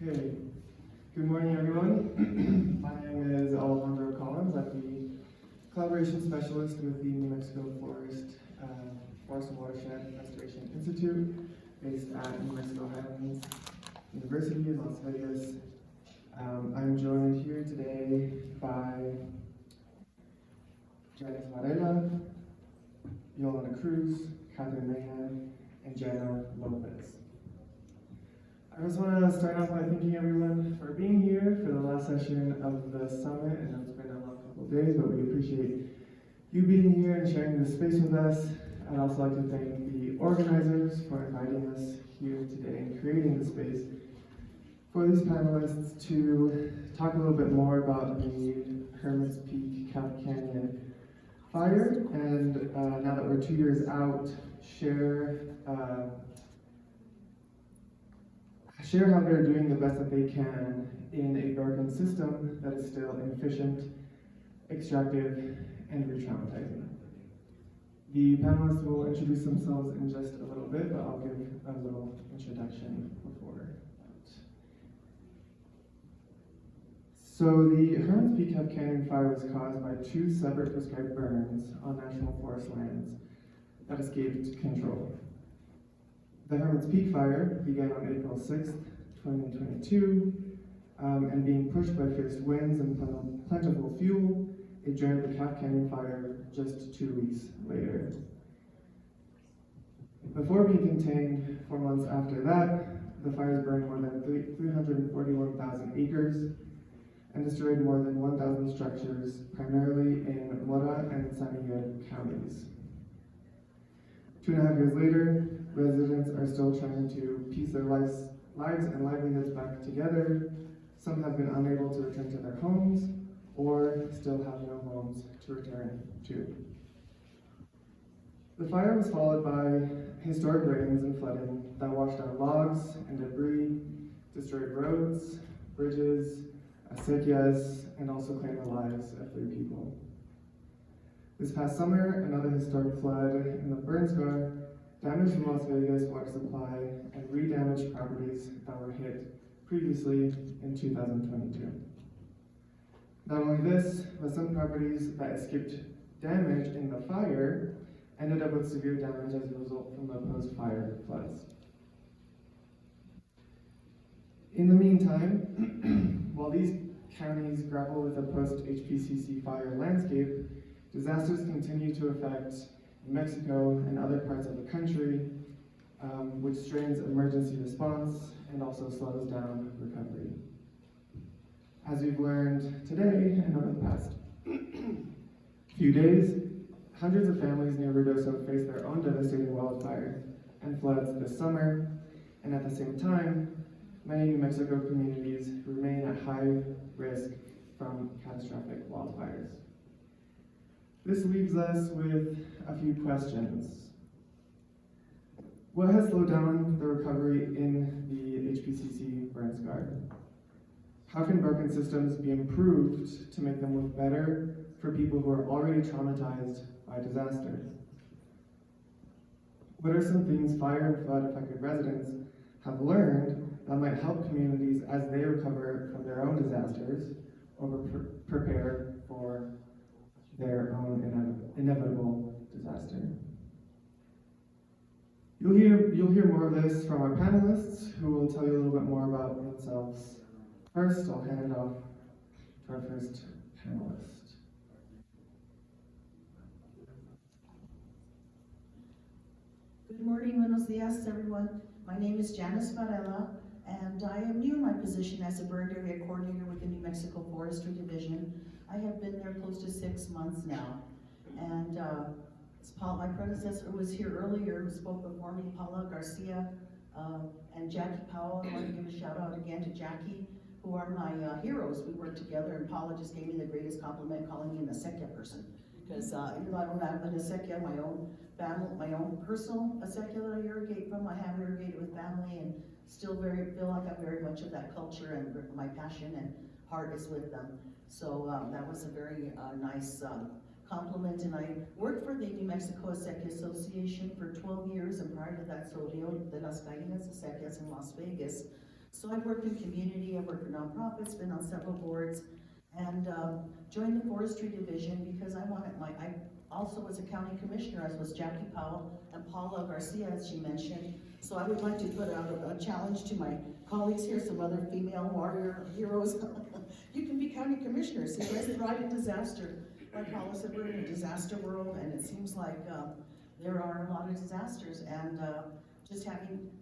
Okay, good morning everyone. My name is Alejandro Collins. I'm the Collaboration Specialist with the New Mexico Forest and Watershed Restoration Institute based at New Mexico Highlands University in Las Vegas. I'm joined here today by Janice Varela, Yolanda Cruz, Kathryn Mahan, and Janna Lopez. I just want to start off by thanking everyone for being here for the last session of the summit. I know it's been a long couple of days, but we appreciate you being here and sharing this space with us. I'd also like to thank the organizers for inviting us here today and creating the space for these panelists to talk a little bit more about the Hermit's Peak Cap Canyon fire, and now that we're 2 years out, share how they're doing the best that they can in a broken system that is still inefficient, extractive, and re-traumatizing. The panelists will introduce themselves in just a little bit, but I'll give a little introduction before that. So the Hermit's Peak Cap Canyon fire was caused by 2 separate prescribed burns on national forest lands that escaped control. The Hermit's Peak fire began on April 6th, 2022, and being pushed by fierce winds and plentiful fuel, it joined the Cap Canyon fire just 2 weeks later. Before being contained 4 months after that, the fires burned more than 341,000 acres and destroyed more than 1,000 structures, primarily in Mora and San Miguel counties. 2.5 years later, residents are still trying to piece their lives and livelihoods back together. Some have been unable to return to their homes or still have no homes to return to. The fire was followed by historic rains and flooding that washed out logs and debris, destroyed roads, bridges, acequias, and also claimed the lives of 3 people. This past summer, another historic flood in the burn scar damaged the Las Vegas water supply and re-damaged properties that were hit previously in 2022. Not only this, but some properties that escaped damage in the fire ended up with severe damage as a result from the post-fire floods. In the meantime, while these counties grapple with a post-HPCC fire landscape, disasters continue to affect Mexico and other parts of the country, which strains emergency response and also slows down recovery. As we've learned today and over the past few days, hundreds of families near Ruidoso face their own devastating wildfires and floods this summer, and at the same time, many New Mexico communities remain at high risk from catastrophic wildfires. This leaves us with a few questions. What has slowed down the recovery in the HPCC burn scar? How can broken systems be improved to make them look better for people who are already traumatized by disaster? What are some things fire and flood affected residents have learned that might help communities as they recover from their own disasters or prepare for their own inevitable disaster? You'll hear more of this from our panelists, who will tell you a little bit more about themselves. First, I'll hand it off to our first panelist. Good morning, buenos dias, everyone. My name is Janice Varela, and I am new in my position as a burned area coordinator with the New Mexico Forestry Division. I have been there close to 6 months now. And my predecessor was here earlier, who spoke before me, Paula Garcia and Jackie Powell. I want to give a shout out again to Jackie, who are my heroes. We work together, and Paula just gave me the greatest compliment, calling me an acequia person. Because even though I don't have an acequia, my own family, my own personal acequia that I irrigate from, I have irrigated with family, and still feel like I'm very much of that culture, and my passion and heart is with them. So that was a very nice compliment, and I worked for the New Mexico Acequia Association for 12 years, and prior to that, Rodeo de las Gallinas Acequias in Las Vegas. So I've worked in community, I've worked for nonprofits, been on several boards, and joined the forestry division because I also was a county commissioner, as was Jackie Powell and Paula Garcia, as she mentioned. So I would like to put out a challenge to my colleagues here, some other female warrior heroes. You can be county commissioners. You guys thrive in disaster. Like Paula said, we're in a disaster world, and it seems like there are a lot of disasters. And just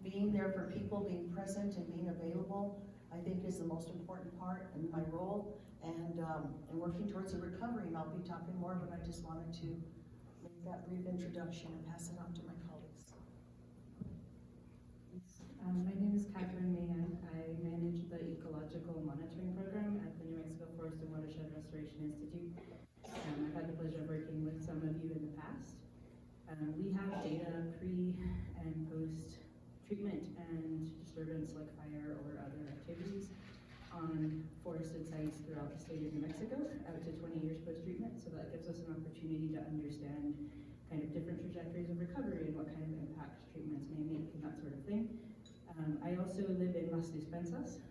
being there for people, being present and being available, I think is the most important part in my role. And working towards a recovery, and I'll be talking more, but I just wanted to make that brief introduction and pass it on to my colleagues. My name is Kathryn Mahan. I manage the ecological monitoring program at the New Mexico Forest and Watershed Restoration Institute. I've had the pleasure of working with some of you in the past. We have data pre and post treatment and disturbance like fire or other activities on forested sites throughout the state of New Mexico, out to 20 years post-treatment. So that gives us an opportunity to understand kind of different trajectories of recovery and what kind of impact treatments may make and that sort of thing. I also live in Las Despensas.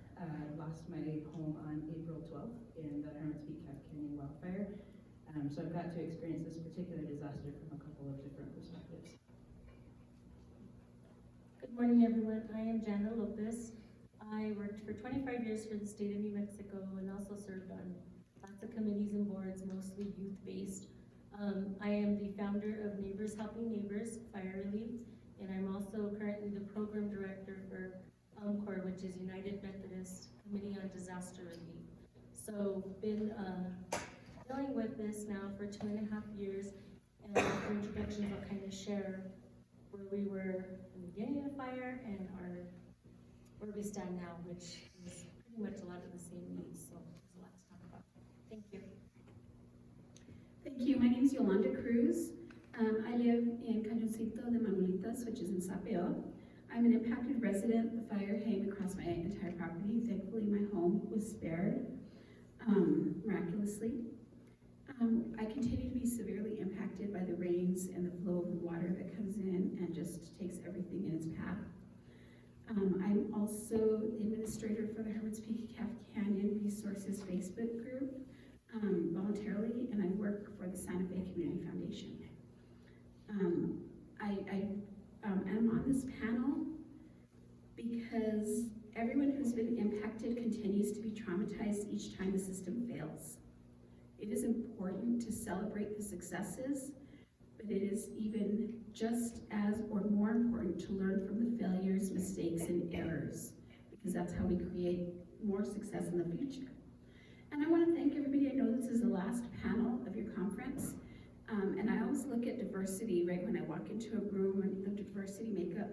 Lost my home on April 12th in the Hermit Canyon wildfire. So I've got to experience this particular disaster from a couple of different perspectives. Good morning, everyone. I am Janna Lopez. I worked for 25 years for the state of New Mexico and also served on lots of committees and boards, mostly youth-based. I am the founder of Neighbors Helping Neighbors Fire Relief, and I'm also currently the program director for UMCOR, which is United Methodist Committee on Disaster Relief. So been dealing with this now for 2.5 years, and for introductions I'll kind of share where we were in the beginning of the fire and where we stand now, which is pretty much a lot of the same needs, so there's a lot to talk about. Thank you. Thank you. My name is Yolanda Cruz. I live in Cañoncito de Manuelitas, which is in Sapeo. I'm an impacted resident. The fire came across my entire property. Thankfully, my home was spared miraculously. I continue to be severely impacted by the rains and the flow of the water that comes in and just takes everything in its path. I'm also the administrator for the Hermit's Peak Canyon Resources Facebook group voluntarily, and I work for the Santa Fe Community Foundation. I'm on this panel because everyone who's been impacted continues to be traumatized each time the system fails. It is important to celebrate the successes, but it is even just as or more important to learn from the failures, mistakes, and errors, because that's how we create more success in the future. And I want to thank everybody. I know this is the last panel of your conference, and I always look at diversity right when I walk into a room and the diversity makeup,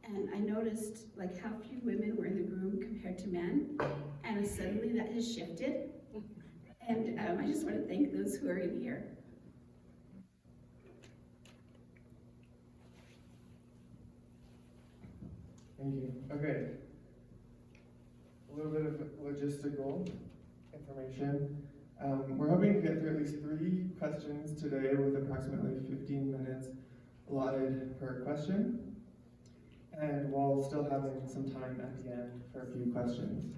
and I noticed like how few women were in the room compared to men, and suddenly that has shifted. And I just want to thank those who are in here. Thank you. Okay. A little bit of logistical information. We're hoping to get through at least 3 questions today with approximately 15 minutes allotted per question, and while still having some time at the end for a few questions.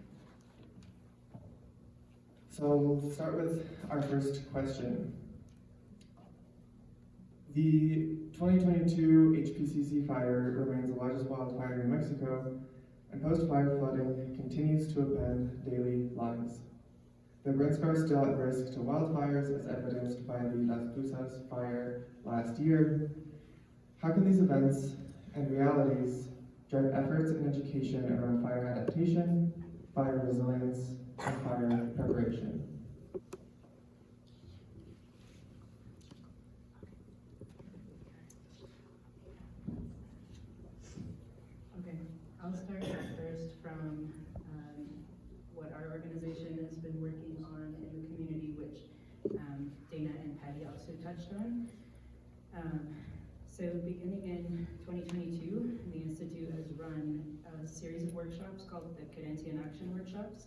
So we'll start with our first question. The 2022 HPCC fire remains the largest wildfire in New Mexico, and post-fire flooding continues to upend daily lives. The Brentscar is still at risk to wildfires, as evidenced by the Las Cruces fire last year. How can these events and realities drive efforts in education around fire adaptation, fire resilience, and fire preparation? Okay, I'll start first from what our organization has been working on in the community, which Dana and Patty also touched on. So beginning in 2022, the Institute has run a series of workshops called the Cadencia in Action workshops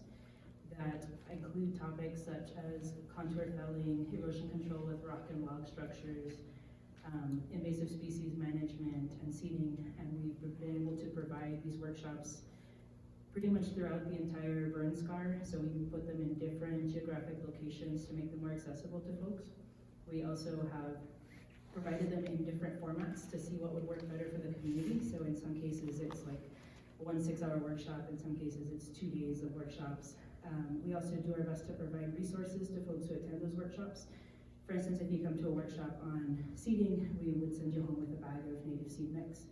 that include topics such as contour felling, erosion control with rock and log structures, invasive species management, and seeding. And we've been able to provide these workshops pretty much throughout the entire burn scar, so we put them in different geographic locations to make them more accessible to folks. We also have provided them in different formats to see what would work better for the community. So in some cases it's like one 6-hour workshop, in some cases it's 2 days of workshops. We also do our best to provide resources to folks who attend those workshops. For instance, if you come to a workshop on seeding, we would send you home with a bag of native seed mix.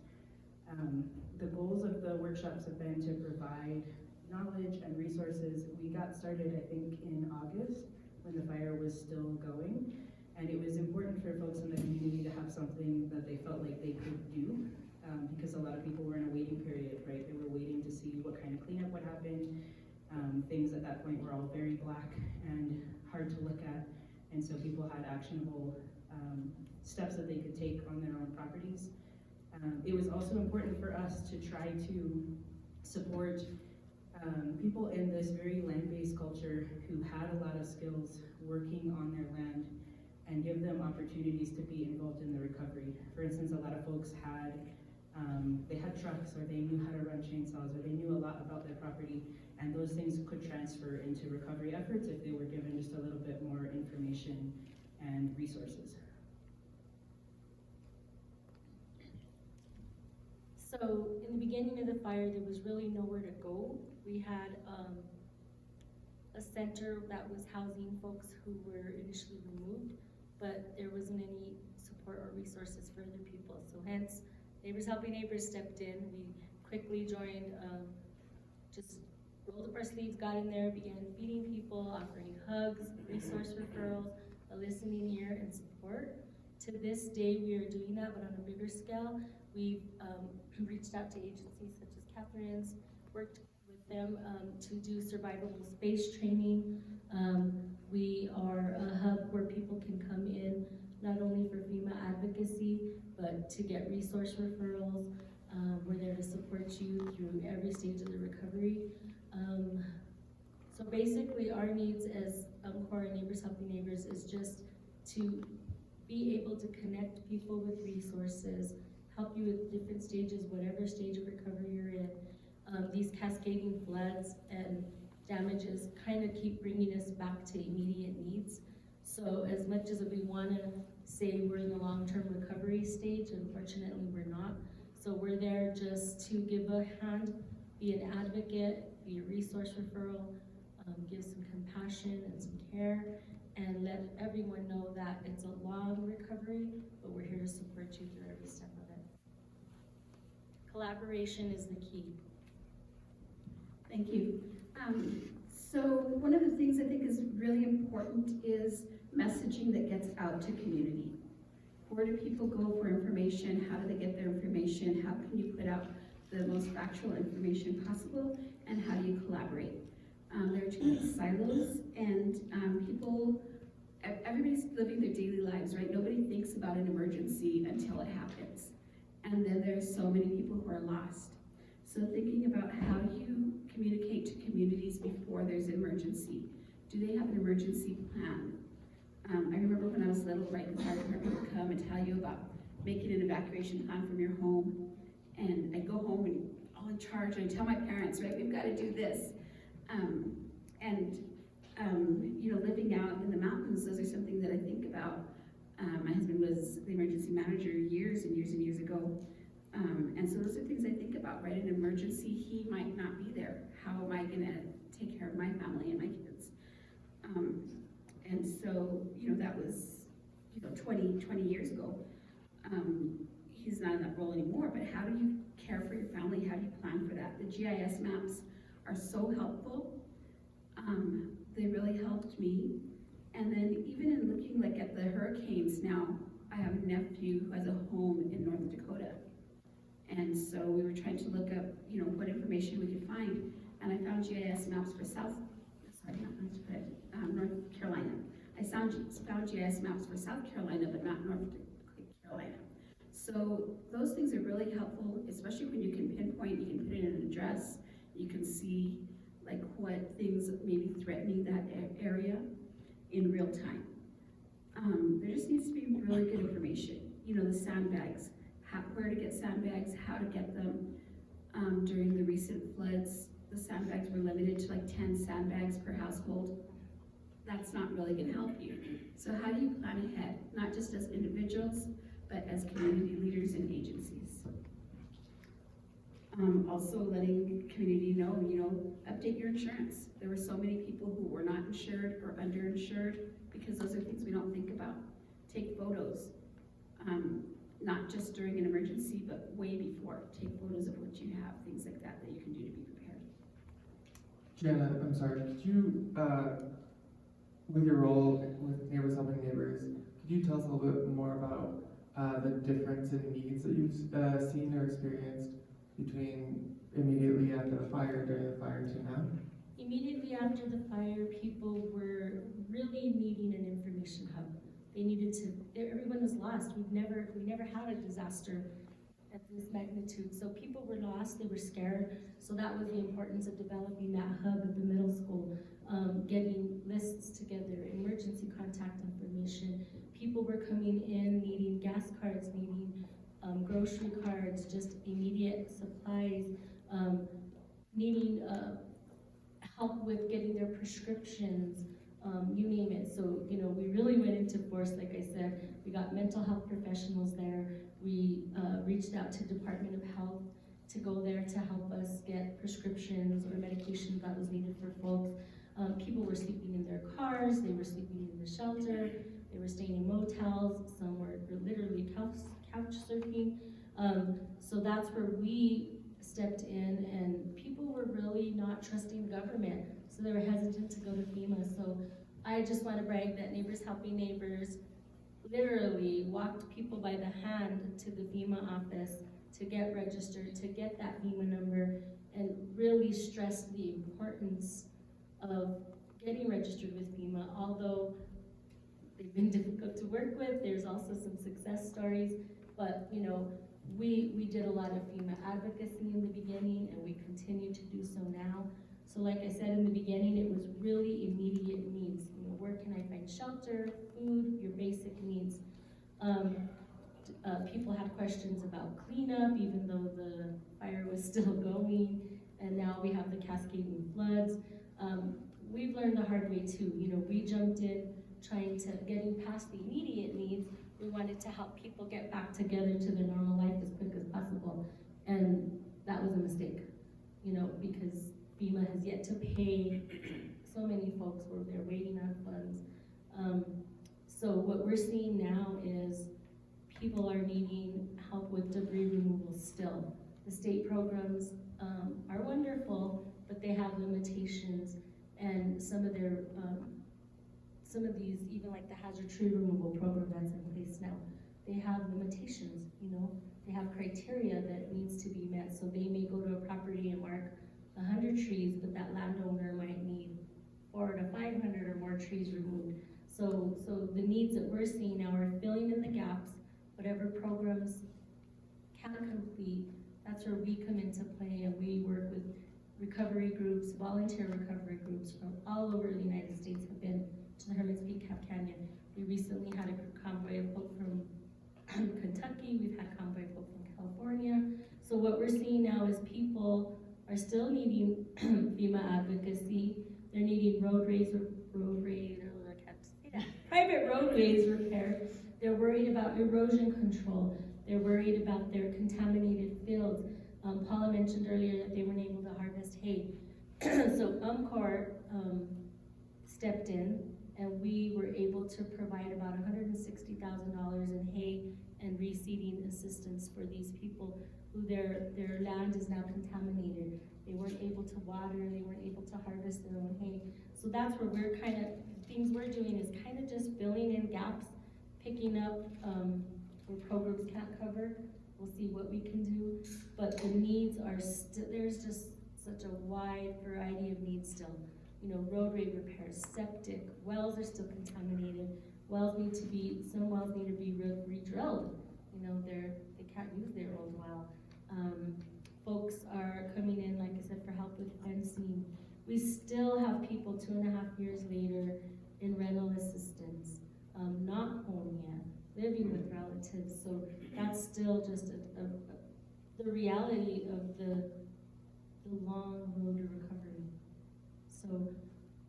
The goals of the workshops have been to provide knowledge and resources. We got started, I think, in August when the fire was still going. And it was important for folks in the community to have something that they felt like they could do, because a lot of people were in a waiting period, right? They were waiting to see what kind of cleanup would happen. Things at that point were all very black and hard to look at, and so people had actionable steps that they could take on their own properties. It was also important for us to try to support people in this very land-based culture who had a lot of skills working on their land, and give them opportunities to be involved in the recovery. For instance, a lot of folks had, they had trucks, or they knew how to run chainsaws, or they knew a lot about their property, and those things could transfer into recovery efforts if they were given just a little bit more information and resources. So in the beginning of the fire, there was really nowhere to go. We had a center that was housing folks who were initially removed, but there wasn't any support or resources for other people. So hence, Neighbors Helping Neighbors stepped in. We quickly joined, just rolled up our sleeves, got in there, began feeding people, offering hugs, resource referrals, a listening ear, and support. To this day, we are doing that, but on a bigger scale. We've reached out to agencies such as Kathryn's, worked with them to do survivable space training. We are a hub where people can come in, not only for FEMA advocacy, but to get resource referrals. We're there to support you through every stage of the recovery. So basically our needs as CORE and Neighbors Helping Neighbors is just to be able to connect people with resources, help you with different stages, whatever stage of recovery you're in. These cascading floods and damages kind of keep bringing us back to immediate needs. So as much as we want to say we're in the long-term recovery stage, unfortunately we're not. So we're there just to give a hand, be an advocate, be a resource referral, give some compassion and some care, and let everyone know that it's a long recovery, but we're here to support you through every step of it. Collaboration is the key. Thank you. So one of the things I think is really important is messaging that gets out to community. Where do people go for information? How do they get their information? How can you put out the most factual information possible? And how do you collaborate? There are too many silos, and everybody's living their daily lives, right? Nobody thinks about an emergency until it happens. And then there's so many people who are lost. So thinking about how do you communicate to communities before there's an emergency? Do they have an emergency plan? I remember when I was little, right, the fire department would come and tell you about making an evacuation plan from your home. And I'd go home and all in charge, and I'd tell my parents, right, we've got to do this. You know, living out in the mountains, those are something that I think about. My husband was the emergency manager years and years and years ago. And so those are things I think about, right? An emergency, he might not be there. How am I gonna take care of my family and my kids? And so, you know, that was, you know, 20 years ago. He's not in that role anymore, but how do you care for your family? How do you plan for that? The GIS maps are so helpful. They really helped me. And then even in looking like at the hurricanes now, I have a nephew who has a home in North Dakota. And so we were trying to look up, you know, what information we could find. And I found GIS maps for North Carolina. I found GIS maps for South Carolina, but not North Carolina. So those things are really helpful, especially when you can pinpoint, you can put in an address, you can see like what things may be threatening that area in real time. There just needs to be really good information. You know, the sandbags, where to get sandbags, how to get them. During the recent floods, the sandbags were limited to like 10 sandbags per household, that's not really gonna help you. So how do you plan ahead, not just as individuals, but as community leaders and agencies? Also letting community know, update your insurance. There were so many people who were not insured or underinsured because those are things we don't think about. Take photos, not just during an emergency, but way before. Take photos of what you have, things like that that you can do to be prepared. Janna, I'm sorry, could you, with your role with Neighbors Helping Neighbors, could you tell us a little bit more about the difference in needs that you've seen or experienced between immediately after the fire, during the fire, to now? Immediately after the fire, people were really needing an information hub. They needed to, everyone was lost. We never had a disaster at this magnitude. So people were lost, they were scared. So that was the importance of developing that hub at the middle school, getting lists together, emergency contact information. People were coming in needing gas cards, needing grocery cards, just immediate supplies, needing help with getting their prescriptions, you name it. So, we really went into force, like I said. We got mental health professionals there. We reached out to Department of Health to go there to help us get prescriptions or medications that was needed for folks. People were sleeping in their cars, they were sleeping in the shelter, they were staying in motels, some were literally couch surfing. So that's where we stepped in, and people were really not trusting the government, so they were hesitant to go to FEMA. So I just want to brag that Neighbors Helping Neighbors literally walked people by the hand to the FEMA office to get registered, to get that FEMA number, and really stressed the importance of getting registered with FEMA. Although they've been difficult to work with, there's also some success stories, but we did a lot of FEMA advocacy in the beginning, and we continue to do so now. So like I said in the beginning, it was really immediate needs. Where can I find shelter, food, your basic needs. People had questions about cleanup, even though the fire was still going, and now we have the cascading floods. We've learned the hard way too. We jumped in getting past the immediate needs. We wanted to help people get back together to their normal life as quick as possible. And that was a mistake, because FEMA has yet to pay. So many folks were there waiting on funds. So what we're seeing now is people are needing help with debris removal still. The state programs are wonderful, but they have limitations, and some of these, even like the hazard tree removal program that's in place now, they have limitations, they have criteria that needs to be met. So they may go to a property and mark 100 trees, but that landowner might need 400 to 500 or more trees removed. So the needs that we're seeing now are filling in the gaps. Whatever programs can't complete, that's where we come into play, and we work with recovery groups, volunteer recovery groups from all over the United States have been to the Hermit's Peak Canyon. We recently had a convoy of folk from Kentucky. We've had convoy of folk from California. So what we're seeing now is people are still needing FEMA advocacy. They're needing private roadways repaired. They're worried about erosion control. They're worried about their contaminated fields. Paula mentioned earlier that they weren't able to harvest hay. So UMCOR stepped in, and we were able to provide about $160,000 in hay and reseeding assistance for these people who their land is now contaminated. They weren't able to water, they weren't able to harvest their own hay. So that's where things we're doing is kind of just filling in gaps, picking up where programs can't cover. We'll see what we can do, but the needs are still, there's just such a wide variety of needs still. Roadway repairs, septic, wells are still contaminated. Some wells need to be re-drilled. They can't use their old well. Folks are coming in, like I said, for help with fencing. We still have people 2.5 years later in rental assistance, not home yet, living with relatives. So that's still just the reality of the the long road to recovery. So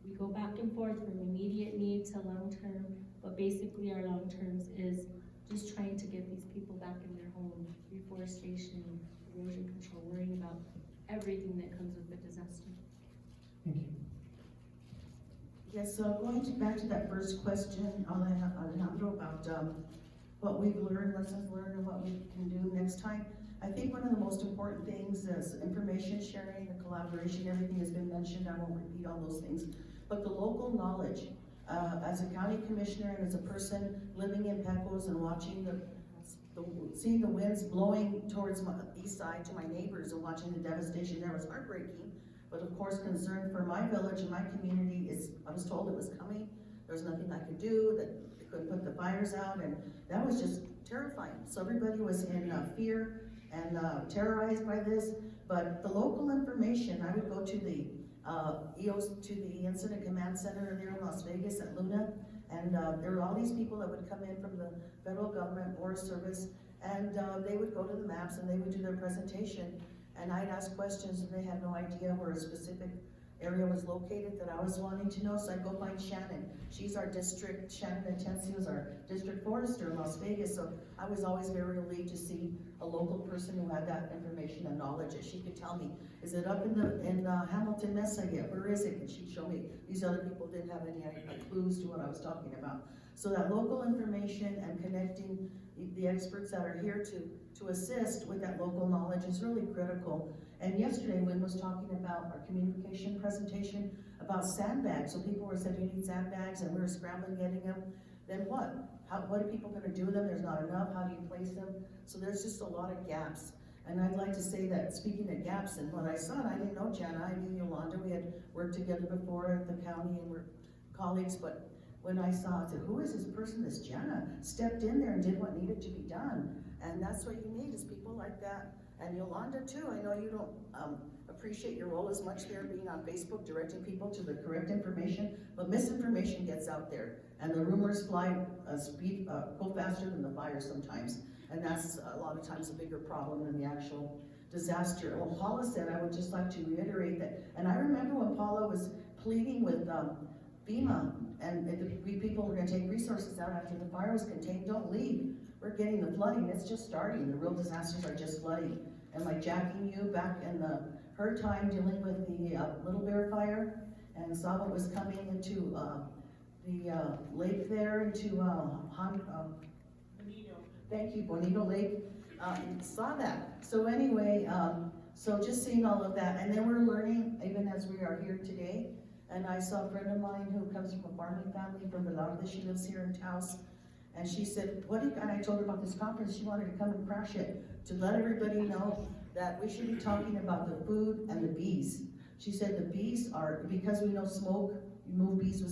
we go back and forth from immediate need to long-term, but basically our long-terms is just trying to get these people back in their home, reforestation, erosion control, worrying about everything that comes with the disaster. Thank you. Yes, so back to that first question, Alejandro, about what we've learned, lessons learned, and what we can do next time. I think one of the most important things is information sharing, the collaboration, everything has been mentioned, I won't repeat all those things. But the local knowledge, as a county commissioner and as a person living in Pecos and watching seeing the winds blowing towards my east side to my neighbors and watching the devastation there was heartbreaking. But of course, concern for my village and my community I was told it was coming. There was nothing I could do, that they couldn't put the fires out, and that was just terrifying. So everybody was in fear and terrorized by this. But the local information, I would go to the to the Incident Command Center there in Las Vegas at Luna, and there were all these people that would come in from the federal government, Forest Service, and they would go to the maps and they would do their presentation. And I'd ask questions and they had no idea where a specific area was located that I was wanting to know, so I'd go find Shannon. She's our district, Shannon Atencio was our district forester in Las Vegas, so I was always very relieved to see a local person who had that information and knowledge that she could tell me, is it up in Hamilton Mesa yet? Where is it? And she'd show me. These other people didn't have any clues to what I was talking about. So that local information and connecting the experts that are here to assist with that local knowledge is really critical. And yesterday, Wynn was talking about our communication presentation about sandbags. So people were saying, you need sandbags, and we were scrambling getting them. Then what? What are people gonna do with them? There's not enough, how do you place them? So there's just a lot of gaps. And I'd like to say that, speaking of gaps, and what I saw, and I didn't know Janna, I knew Yolanda, we had worked together before at the county and we're colleagues, but when I saw, I said, who is this person, this Janna? Stepped in there and did what needed to be done. And that's what you need, is people like that. And Yolanda too, I know you don't appreciate your role as much there, being on Facebook, directing people to the correct information, but misinformation gets out there. And the rumors fly, go faster than the fire sometimes. And that's a lot of times a bigger problem than the actual disaster. Well, Paula said, I would just like to reiterate that, and I remember when Paula was pleading with FEMA, and people were gonna take resources out after the fire was contained, don't leave. We're getting the flooding, it's just starting. The real disasters are just flooding. And like Jackie knew back in her time dealing with the Little Bear fire, and saw what was coming into the lake there, into thank you, Bonito Lake, saw that. So anyway, so just seeing all of that, and then we're learning, even as we are here today, and I saw a friend of mine who comes from a farming family from Wildland, she lives here in Taos, and she said, and I told her about this conference, she wanted to come and crash it, to let everybody know that we should be talking about the food and the bees. She said the bees are, because we know smoke, you move bees with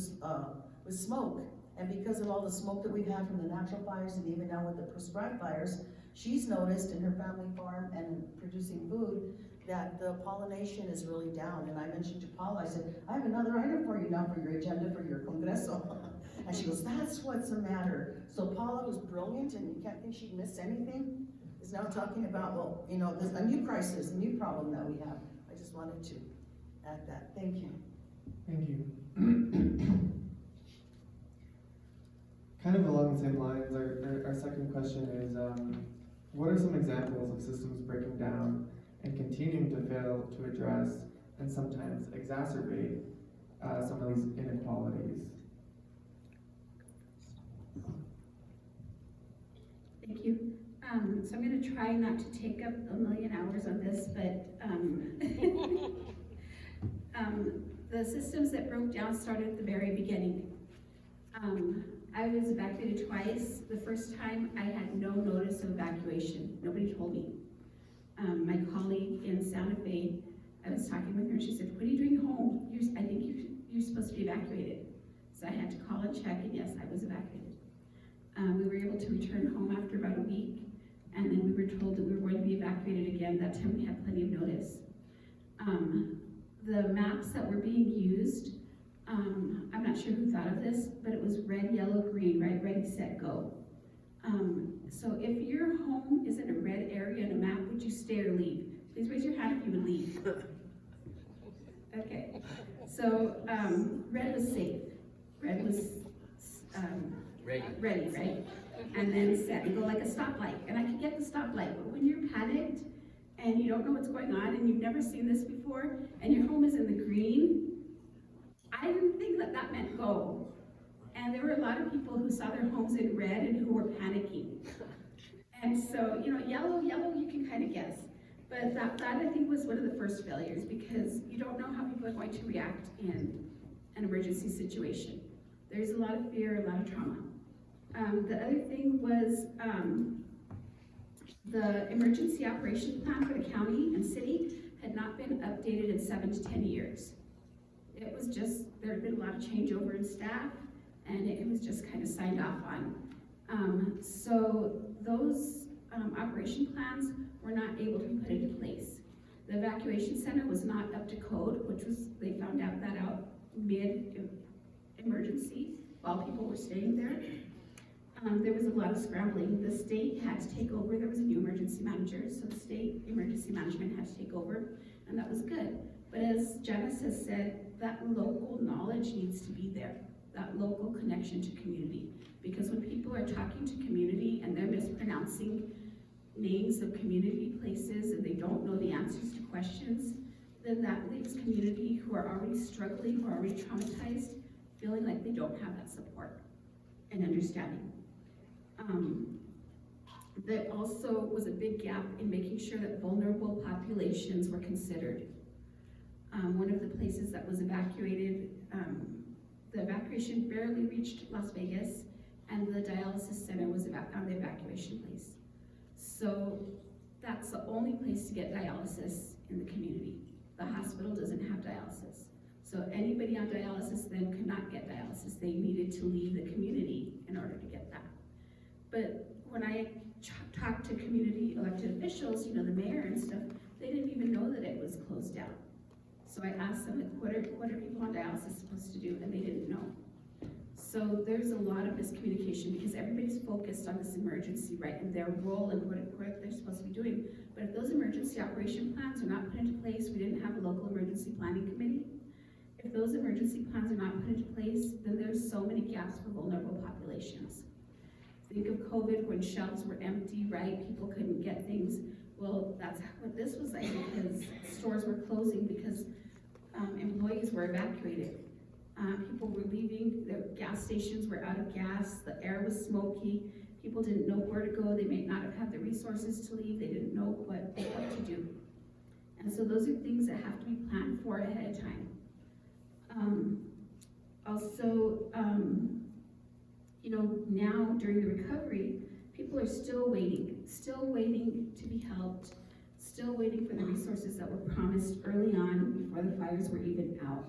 smoke, and because of all the smoke that we've had from the natural fires and even now with the prescribed fires, she's noticed in her family farm and producing food that the pollination is really down. And I mentioned to Paula, I said, I have another item for you now for your agenda for your Congreso. And she goes, that's what's the matter. So Paula was brilliant, and you can't think she'd miss anything, is now talking about, well, you know, there's a new crisis, a new problem that we have. I just wanted to add that. Thank you. Thank you. Kind of along the same lines, our second question is, what are some examples of systems breaking down and continuing to fail to address and sometimes exacerbate some of these inequalities? Thank you. So I'm going to try not to take up a million hours on this, but the systems that broke down started at the very beginning. I was evacuated twice. The first time I had no notice of evacuation. Nobody told me. My colleague in Santa Fe, I was talking with her and she said, what are you doing home? I think you're supposed to be evacuated. So I had to call and check, and yes, I was evacuated. We were able to return home after about a week, and then we were told that we were going to be evacuated again. That time we had plenty of notice. The maps that were being used, I'm not sure who thought of this, but it was red, yellow, green, right? Ready, set, go. So if your home is in a red area in a map, would you stay or leave? Please raise your hand if you would leave. Okay, so, red was safe. Red was, ready, right? And then set and go like a stoplight, and I could get the stoplight, but when you're panicked and you don't know what's going on and you've never seen this before, and your home is in the green, I didn't think that that meant go. And there were a lot of people who saw their homes in red and who were panicking. And so, you know, yellow, you can kind of guess. But that I think was one of the first failures, because you don't know how people are going to react in an emergency situation. There's a lot of fear, a lot of trauma. The other thing was the emergency operation plan for the county and city had not been updated in 7 to 10 years. It was just, there had been a lot of changeover in staff, and it was just kind of signed off on. So those operation plans were not able to be put into place. The evacuation center was not up to code, which was, they found out that out mid-emergency while people were staying there. There was a lot of scrambling. The state had to take over. There was a new emergency manager, so the state emergency management had to take over, and that was good. But as Janice has said, that local knowledge needs to be there, that local connection to community. Because when people are talking to community and they're mispronouncing names of community places and they don't know the answers to questions, then that leaves community who are already struggling, who are already traumatized, feeling like they don't have that support and understanding. There also was a big gap in making sure that vulnerable populations were considered. One of the places that was evacuated, the evacuation barely reached Las Vegas, and the dialysis center was on the evacuation place. So that's the only place to get dialysis in the community. The hospital doesn't have dialysis. So anybody on dialysis then could not get dialysis. They needed to leave the community in order to get that. But when I talked to community elected officials, you know, the mayor and stuff, they didn't even know that it was closed down. So I asked them, like, what are people on dialysis supposed to do? And they didn't know. So there's a lot of miscommunication because everybody's focused on this emergency, right, and their role and what they're supposed to be doing. But if those emergency operation plans are not put into place, we didn't have a local emergency planning committee. If those emergency plans are not put into place, then there's so many gaps for vulnerable populations. Think of COVID when shelves were empty, right? People couldn't get things. Well, that's what this was like, because stores were closing because employees were evacuated. People were leaving, the gas stations were out of gas, the air was smoky, people didn't know where to go, they may not have had the resources to leave, they didn't know what to do. And so those are things that have to be planned for ahead of time. You know, now during the recovery, people are still waiting to be helped, still waiting for the resources that were promised early on before the fires were even out.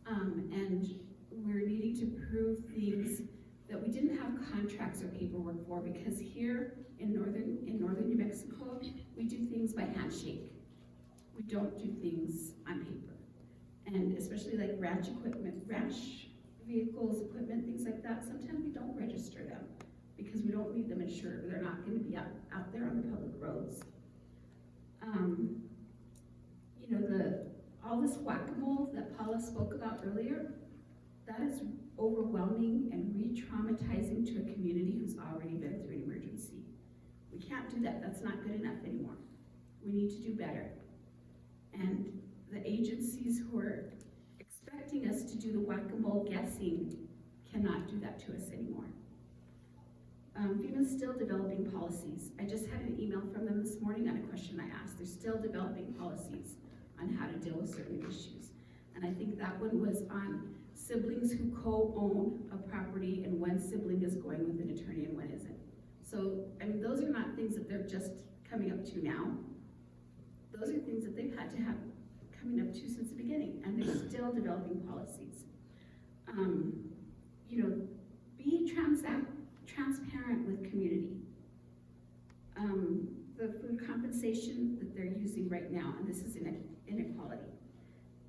And we're needing to prove things that we didn't have contracts or paperwork for, because here in northern New Mexico, we do things by handshake. We don't do things on paper. And especially like ranch equipment, ranch vehicles, equipment, things like that, sometimes we don't register them because we don't need them insured. They're not going to be out there on the public roads. You know, all this whack-a-mole that Paula spoke about earlier, that is overwhelming and re-traumatizing to a community who's already been through an emergency. We can't do that. That's not good enough anymore. We need to do better. And the agencies who are expecting us to do the whack-a-mole guessing cannot do that to us anymore. FEMA's still developing policies. I just had an email from them this morning on a question I asked. They're still developing policies on how to deal with certain issues. And I think that one was on siblings who co-own a property and one sibling is going with an attorney and one isn't. So, I mean, those are not things that they're just coming up to now. Those are things that they've had to have coming up to since the beginning, and they're still developing policies. You know, be transparent with community. The food compensation that they're using right now, and this is inequality.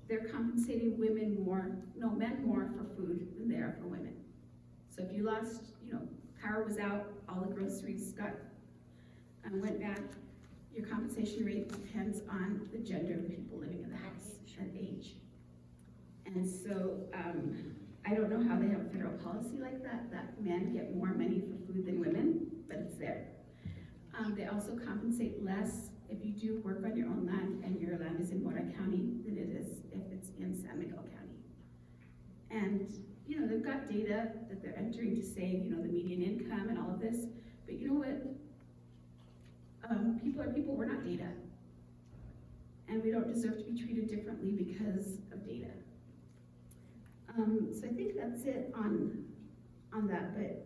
They're compensating men more for food than they are for women. So if you lost, you know, power was out, all the groceries went back, your compensation rate depends on the gender of the people living in the house and age. And so, I don't know how they have a federal policy like that, that men get more money for food than women, but it's there. They also compensate less if you do work on your own land and your land is in Mora County than it is if it's in San Miguel County. And, you know, they've got data that they're entering to say, you know, the median income and all of this, but you know what? People are people, we're not data. And we don't deserve to be treated differently because of data. So I think that's it on that, but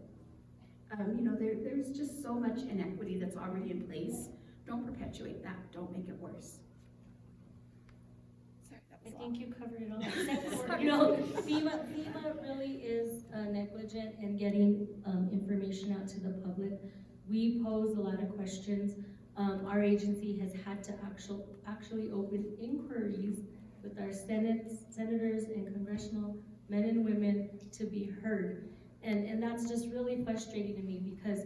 you know, there's just so much inequity that's already in place. Don't perpetuate that, don't make it worse. Sorry, that I was think you covered it all, except for, you know, FEMA really is negligent in getting information out to the public. We pose a lot of questions. Our agency has had to actually open inquiries with our senators and congressional men and women to be heard. And that's just really frustrating to me because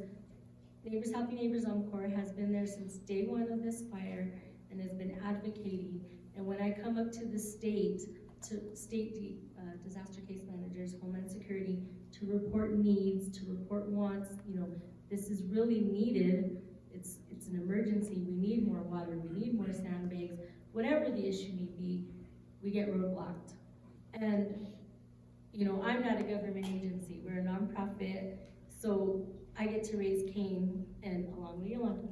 Neighbors Helping Neighbors Encore has been there since day one of this fire and has been advocating. And when I come up to the state disaster case managers, Homeland Security, to report needs, to report wants, you know, this is really needed. It's an emergency. We need more water. We need more sandbags. Whatever the issue may be, we get roadblocked. And you know, I'm not a government agency. We're a nonprofit, so I get to raise Cain and along with Yolanda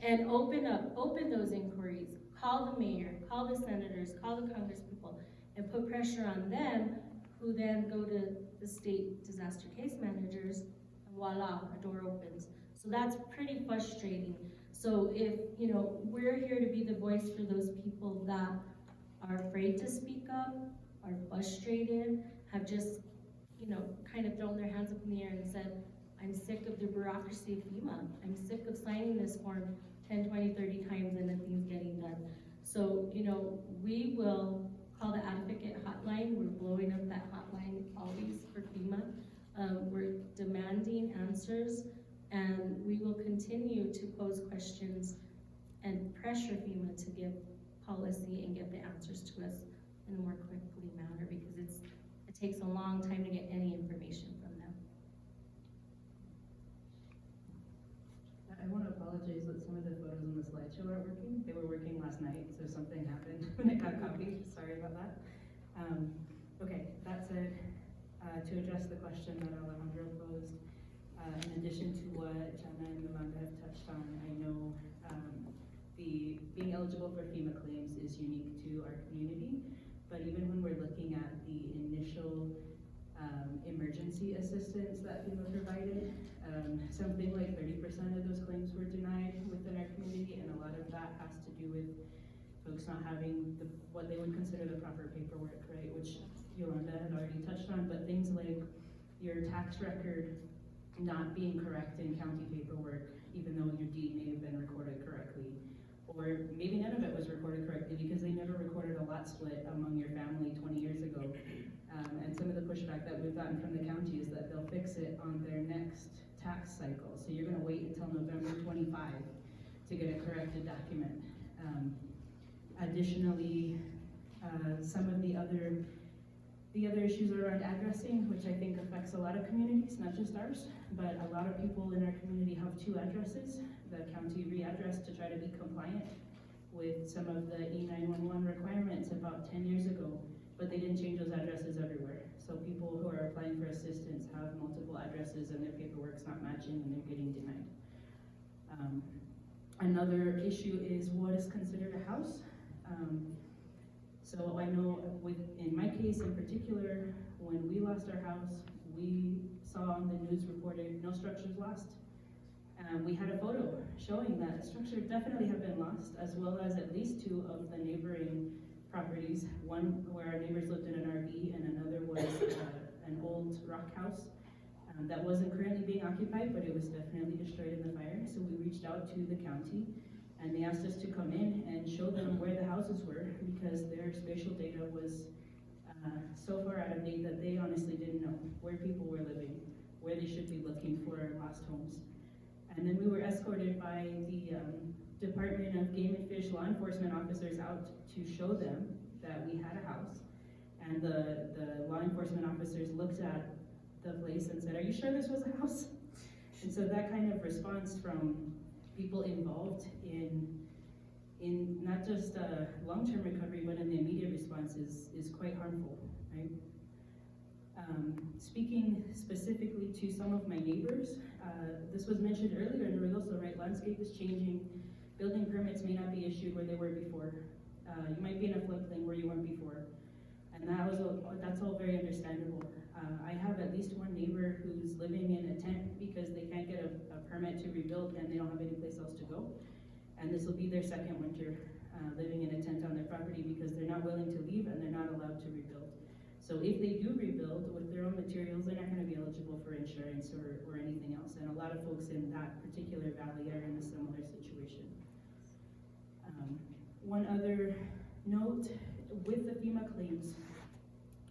and open those inquiries. Call the mayor, call the senators, call the congresspeople, and put pressure on them, who then go to the state disaster case managers, and voila, a door opens. So that's pretty frustrating. So if, you know, we're here to be the voice for those people that are afraid to speak up, are frustrated, have just, you know, kind of thrown their hands up in the air and said, I'm sick of the bureaucracy of FEMA. I'm sick of signing this form 10, 20, 30 times and nothing's getting done. So, you know, we will call the advocate hotline. We're blowing up that hotline always for FEMA. We're demanding answers, and we will continue to pose questions and pressure FEMA to give policy and give the answers to us in a more quickly manner, because it takes a long time to get any information from them. I want to apologize that some of the photos on the slideshow aren't working. They were working last night, so something happened when it got copied. Sorry about that. Okay, that said, to address the question that Alejandro posed, in addition to what Janna and Yolanda have touched on, I know the being eligible for FEMA claims is unique to our community, but even when we're looking at the initial emergency assistance that FEMA provided, something like 30% of those claims were denied within our community, and a lot of that has to do with folks not having what they would consider the proper paperwork, right, which Yolanda had already touched on, but things like your tax record not being correct in county paperwork, even though your deed may have been recorded correctly, or maybe none of it was recorded correctly because they never recorded a lot split among your family 20 years ago. And some of the pushback that we've gotten from the county is that they'll fix it on their next tax cycle. So you're gonna wait until November 25 to get a corrected document. Additionally, some of the other issues are around addressing, which I think affects a lot of communities, not just ours, but a lot of people in our community have 2 addresses. The county readdressed to try to be compliant with some of the E911 requirements about 10 years ago, but they didn't change those addresses everywhere. So people who are applying for assistance have multiple addresses and their paperwork's not matching and they're getting denied. Another issue is what is considered a house. So I know in my case in particular, when we lost our house, we saw on the news reported no structures lost. We had a photo showing that structures definitely have been lost, as well as at least 2 of the neighboring properties. One where our neighbors lived in an RV, and another was an old rock house that wasn't currently being occupied, but it was definitely destroyed in the fire. So we reached out to the county, and they asked us to come in and show them where the houses were, because their spatial data was so far out of date that they honestly didn't know where people were living, where they should be looking for lost homes. And then we were escorted by the Department of Game and Fish law enforcement officers out to show them that we had a house And the law enforcement officers looked at the place and said, "Are you sure this was a house?" And so that kind of response from people involved in not just long-term recovery, but in the immediate response is quite harmful, right? Speaking specifically to some of my neighbors, this was mentioned earlier in Ruidoso, right? Landscape is changing. Building permits may not be issued where they were before. You might be in a floodplain where you weren't before. And that's all very understandable. I have at least one neighbor who's living in a tent because they can't get a permit to rebuild and they don't have any place else to go. And this will be their second winter living in a tent on their property because they're not willing to leave and they're not allowed to rebuild. So if they do rebuild with their own materials, they're not going to be eligible for insurance or anything else. And a lot of folks in that particular valley are in a similar situation. One other note with the FEMA claims,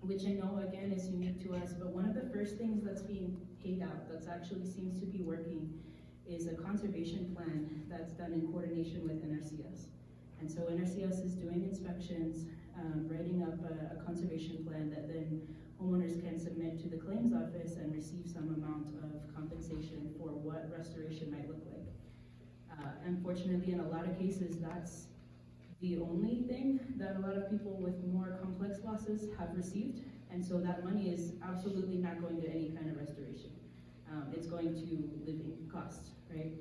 which I know again is unique to us, but one of the first things that's being paid out that actually seems to be working is a conservation plan that's done in coordination with NRCS. And so NRCS is doing inspections, writing up a conservation plan that then homeowners can submit to the claims office and receive some amount of compensation for what restoration might look like. Unfortunately, in a lot of cases, that's the only thing that a lot of people with more complex losses have received, and so that money is absolutely not going to any kind of restoration. It's going to living costs, right?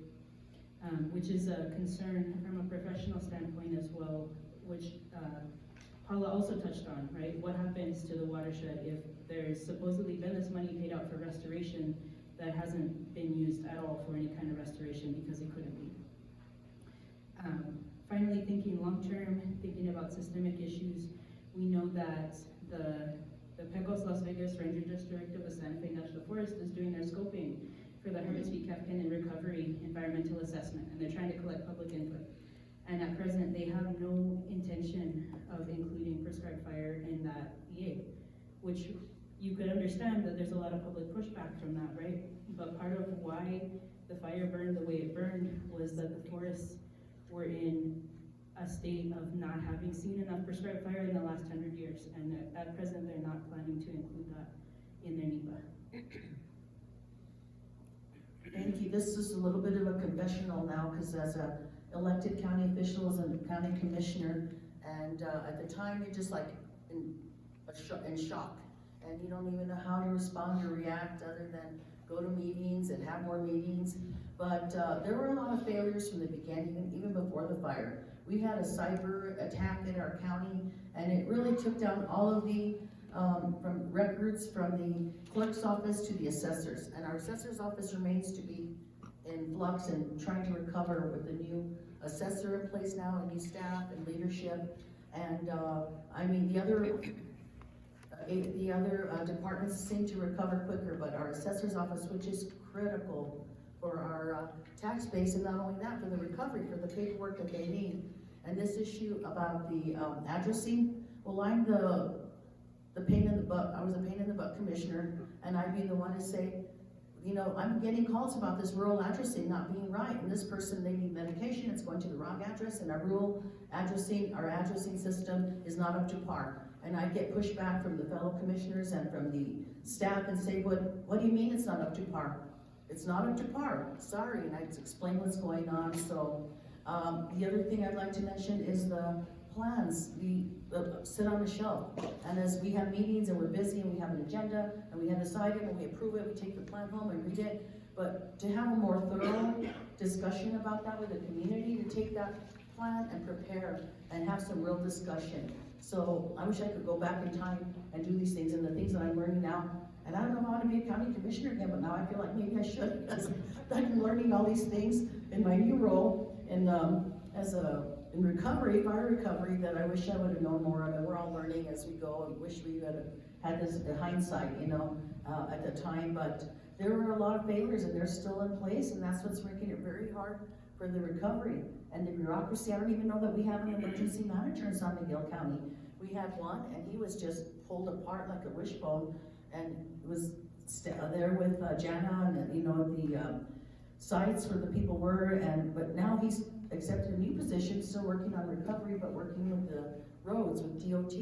Which is a concern from a professional standpoint as well, which Paula also touched on, right? What happens to the watershed if there's supposedly been this money paid out for restoration that hasn't been used at all for any kind of restoration because it couldn't be? Finally, thinking long-term, thinking about systemic issues, we know that the Pecos Las Vegas Ranger District of the Santa Fe National Forest is doing their scoping for the Hermit Catkin and Recovery environmental assessment, and they're trying to collect public input. And at present, they have no intention of including prescribed fire in that EA, which you could understand that there's a lot of public pushback from that, right? But part of why the fire burned the way it burned was that the forests were in a state of not having seen enough prescribed fire in the last 100 years. And at present, they're not planning to include that in their NEPA. Thank you. This is a little bit of a confessional now, because as a elected county official, as a county commissioner, and at the time you're just like in shock, and you don't even know how to respond or react other than go to meetings and have more meetings. But there were a lot of failures from the beginning, even before the fire. We had a cyber attack in our county, and it really took down all of the from records from the clerk's office to the assessors. And our assessor's office remains to be in flux and trying to recover with the new assessor in place now, and new staff and leadership. And I mean, the other departments seem to recover quicker, but our assessor's office, which is critical for our tax base, and not only that, for the recovery, for the paperwork that they need. And this issue about the addressing, well, I'm the pain in the butt. I was a pain in the butt commissioner, and I'd be the one to say, you know, I'm getting calls about this rural addressing not being right, and this person, they need medication, it's going to the wrong address, and our rural addressing, our addressing system is not up to par. And I get pushback from the fellow commissioners and from the staff and say, what do you mean it's not up to par? It's not up to par, sorry, and I just explain what's going on. So the other thing I'd like to mention is the plans, sit on the shelf. And as we have meetings and we're busy and we have an agenda and we have decided and we approve it, we take the plan home and read it. But to have a more thorough discussion about that with the community, to take that plan and prepare and have some real discussion. So I wish I could go back in time and do these things, and the things that I'm learning now. And I don't know how to be a county commissioner again, but now I feel like maybe I should, because I'm learning all these things in my new role in recovery, fire recovery, that I wish I would have known more of. And we're all learning as we go, and wish we had this hindsight, you know, at the time. But there were a lot of failures, and they're still in place, and that's what's making it very hard for the recovery. And the bureaucracy, I don't even know that we have an emergency manager in San Miguel County. We had one, and he was just pulled apart like a wishbone, and was there with Janna and, you know, the sites where the people were. But now he's accepted a new position, still working on recovery, but working with the roads, with DOT.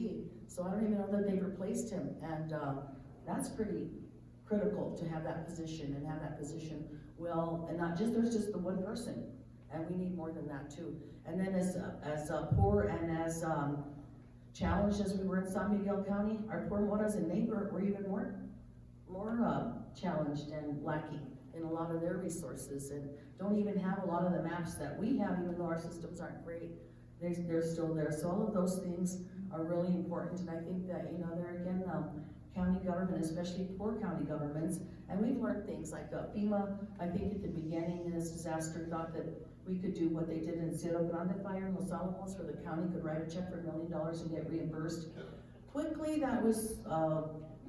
So I don't even know that they've replaced him, and that's pretty critical to have that position and have that position well, and not just, there's just the one person, and we need more than that too. And then as poor and as challenged as we were in San Miguel County, our poor Moras and neighbor were even more challenged and lacking in a lot of their resources, and don't even have a lot of the maps that we have, even though our systems aren't great. They're still there. So all of those things are really important, and I think that, you know, there again, county government, especially poor county governments, and we've learned things like FEMA, I think at the beginning in this disaster, thought that we could do what they did in Cerro Grande fire in Los Alamos, where the county could write a check for $1 million and get reimbursed. Quickly, that was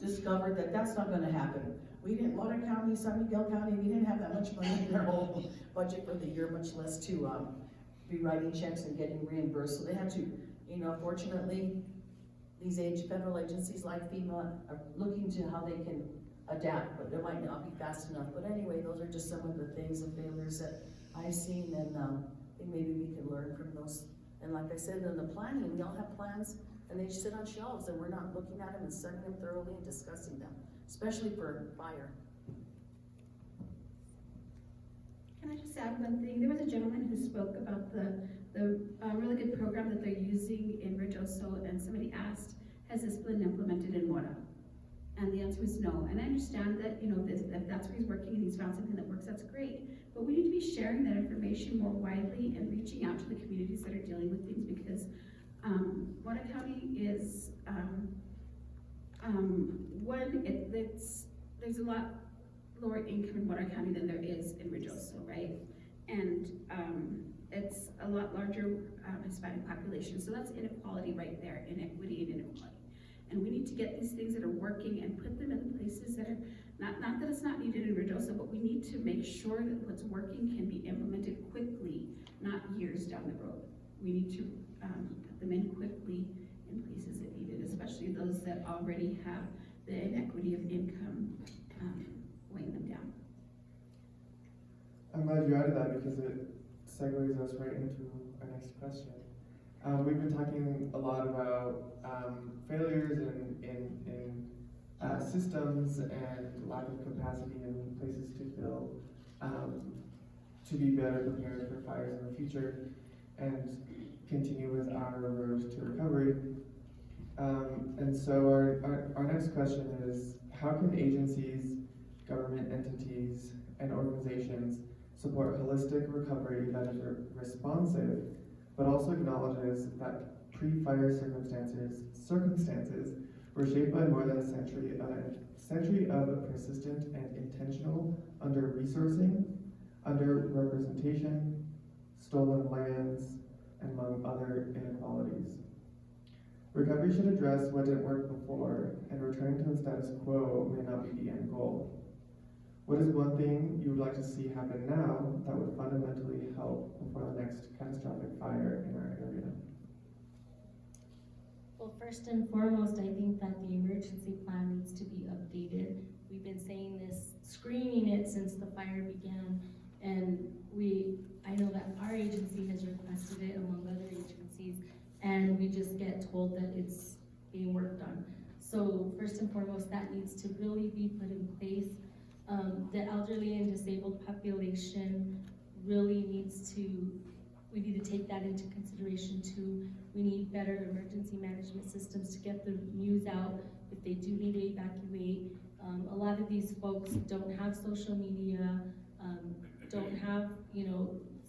discovered that that's not gonna happen. We didn't, Water County, San Miguel County, we didn't have that much money in their whole budget for the year, much less to be writing checks and getting reimbursed. So they had to, you know, fortunately, these federal agencies like FEMA are looking to how they can adapt, but it might not be fast enough. But anyway, those are just some of the things and failures that I've seen, and maybe we can learn from those. And like I said, in the planning, we all have plans, and they just sit on shelves, and we're not looking at them and studying them thoroughly and discussing them, especially for fire. Can I just add one thing? There was a gentleman who spoke about the really good program that they're using in Rejoso, and somebody asked, has this been implemented in Mora? And the answer was no. And I understand that, you know, if that's where he's working and he's found something that works, that's great. But we need to be sharing that information more widely and reaching out to the communities that are dealing with things, because Mora County is there's a lot lower income in Mora County than there is in Rejoso, right? And it's a lot larger Hispanic population, so that's inequality right there, inequity and inequality. And we need to get these things that are working and put them in the places that are, not that it's not needed in Rejoso, but we need to make sure that what's working can be implemented quickly, not years down the road. We need to put them in quickly in places that need it, especially those that already have the inequity of income weighing them down. I'm glad you added that, because it segues us right into our next question. We've been talking a lot about failures in systems and lack of capacity in places to fill, to be better prepared for fires in the future and continue with our road to recovery. And so our next question is, how can agencies, government entities, and organizations support holistic recovery that is responsive, but also acknowledges that pre-fire circumstances were shaped by more than a century of persistent and intentional under-resourcing, under-representation, stolen lands, and among other inequalities. Recovery should address what didn't work before, and returning to the status quo may not be the end goal. What is one thing you would like to see happen now that would fundamentally help before the next catastrophic fire in our area? Well, first and foremost, I think that the emergency plan needs to be updated. We've been saying this, screaming it since the fire began, and I know that our agency has requested it among other agencies, and we just get told that it's being worked on. So first and foremost, that needs to really be put in place. The elderly and disabled population really we need to take that into consideration too. We need better emergency management systems to get the news out if they do need to evacuate. A lot of these folks don't have social media, don't have,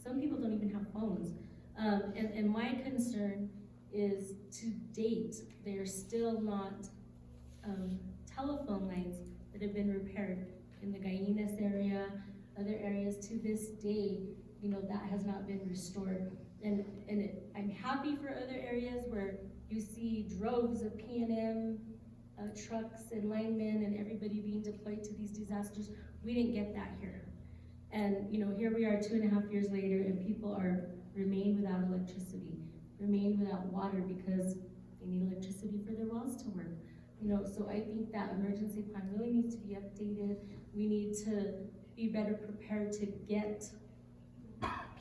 some people don't even have phones. And my concern is, to date, there's still not telephone lines that have been repaired in the Gallinas area, other areas. To this day, that has not been restored. And I'm happy for other areas where you see droves of P&M trucks and linemen and everybody being deployed to these disasters. We didn't get that here. And here we are 2.5 years later, and people remain without electricity, remain without water, because they need electricity for their wells to work. So I think that emergency plan really needs to be updated. We need to be better prepared to get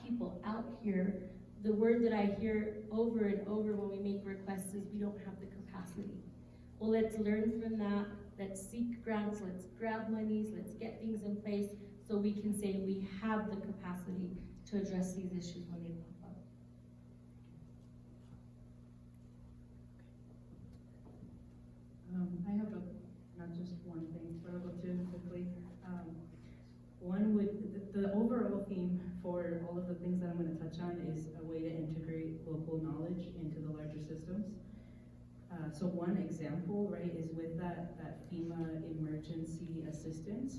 people out here. The word that I hear over and over when we make requests is we don't have the capacity. capacity. Well, let's learn from that, let's seek grants, let's grab monies, let's get things in place so we can say we have the capacity to address these issues when they pop up. I have not just one thing, but I'll go two quickly. One the overall theme for all of the things that I'm going to touch on is a way to integrate local knowledge into the larger systems. So one example, right, is with that FEMA emergency assistance.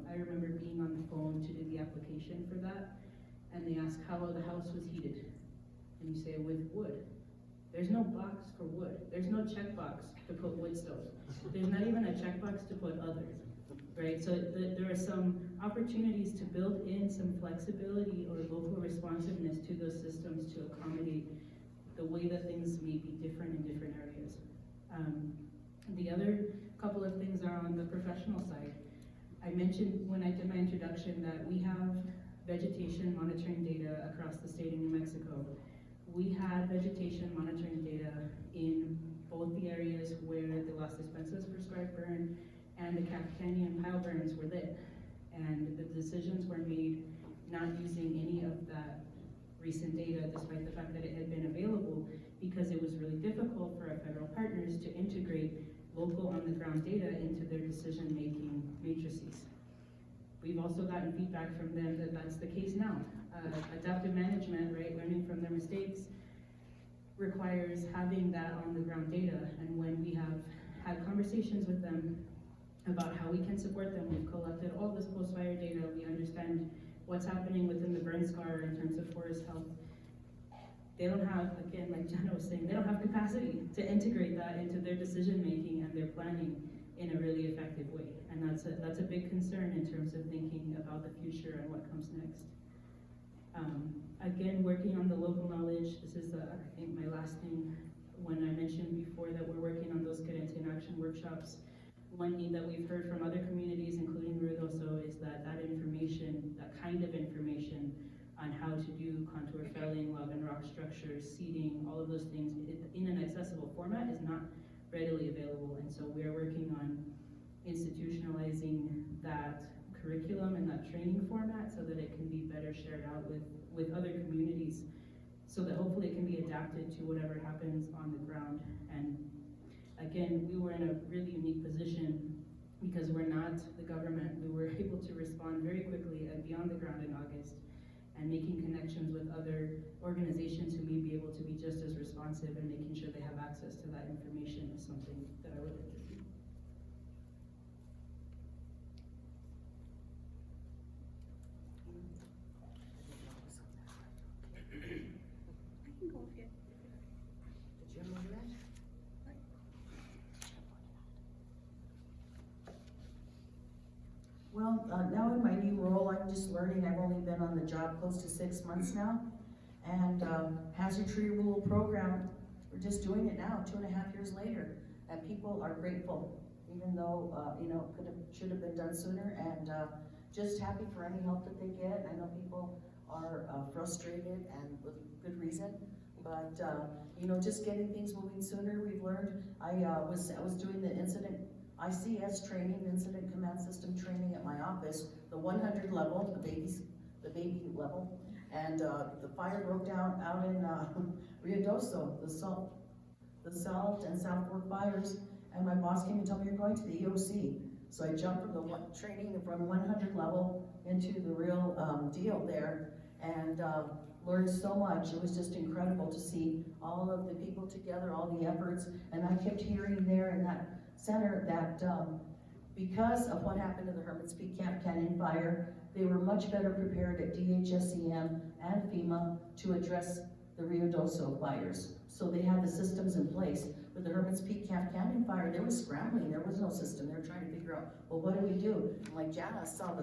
I remember being on the phone to do the application for that, and they asked how the house was heated. And you say, with wood. There's no box for wood. There's no checkbox to put wood stove. There's not even a checkbox to put other, right? So there are some opportunities to build in some flexibility or local responsiveness to those systems to accommodate the way that things may be different in different areas. The other couple of things are on the professional side. I mentioned when I did my introduction that we have vegetation monitoring data across the state of New Mexico. We had vegetation monitoring data in both the areas where the Las Despensas prescribed burn and the Cap Canyon pile burns were lit. And the decisions were made not using any of that recent data, despite the fact that it had been available, because it was really difficult for our federal partners to integrate local on-the-ground data into their decision-making matrices. We've also gotten feedback from them that that's the case now. Adaptive management, right, learning from their mistakes, requires having that on-the-ground data. And when we have had conversations with them about how we can support them, we've collected all this post-fire data, we understand what's happening within the burn scar in terms of forest health. They don't have, again, like Janna was saying, they don't have capacity to integrate that into their decision-making and their planning in a really effective way. And that's a big concern in terms of thinking about the future and what comes next. Again, working on the local knowledge, this is, I think, my last thing. When I mentioned before that we're working on those Get Into Action workshops, one need that we've heard from other communities, including Ruidoso, is that information, that kind of information on how to do contour felling, log and rock structures, seeding, all of those things in an accessible format is not readily available. And so we are working on institutionalizing that curriculum and that training format so that it can be better shared out with other communities, so that hopefully it can be adapted to whatever happens on the ground. And again, we were in a really unique position because we're not the government. We were able to respond very quickly and be on the ground in August, and making connections with other organizations who may be able to be just as responsive and making sure they have access to that information is something that I would like to see. I can go ahead. Did you have more to add? Well, now in my new role, I'm just learning. I've only been on the job close to 6 months now. And hazard tree removal program, we're just doing it now, 2.5 years later. And people are grateful, even though, should have been done sooner. And just happy for any help that they get. I know people are frustrated, and with good reason. But, just getting things moving sooner, we've learned. I was doing the incident ICS training, incident command system training at my office, the 100 level, the baby level, and the fire broke down out in Ruidoso, the Salt and South Fork fires, and my boss came and told me, you're going to the EOC. So I jumped from the training from 100 level into the real deal there, and learned so much. It was just incredible to see all of the people together, all the efforts, and I kept hearing there in that center that because of what happened to the Hermit's Peak Camp Canyon fire, they were much better prepared at DHSEM and FEMA to address the Ruidoso fires. So they had the systems in place. With the Hermit's Peak Camp Canyon fire, they were scrambling. There was no system. They were trying to figure out, well, what do we do? And like Janna saw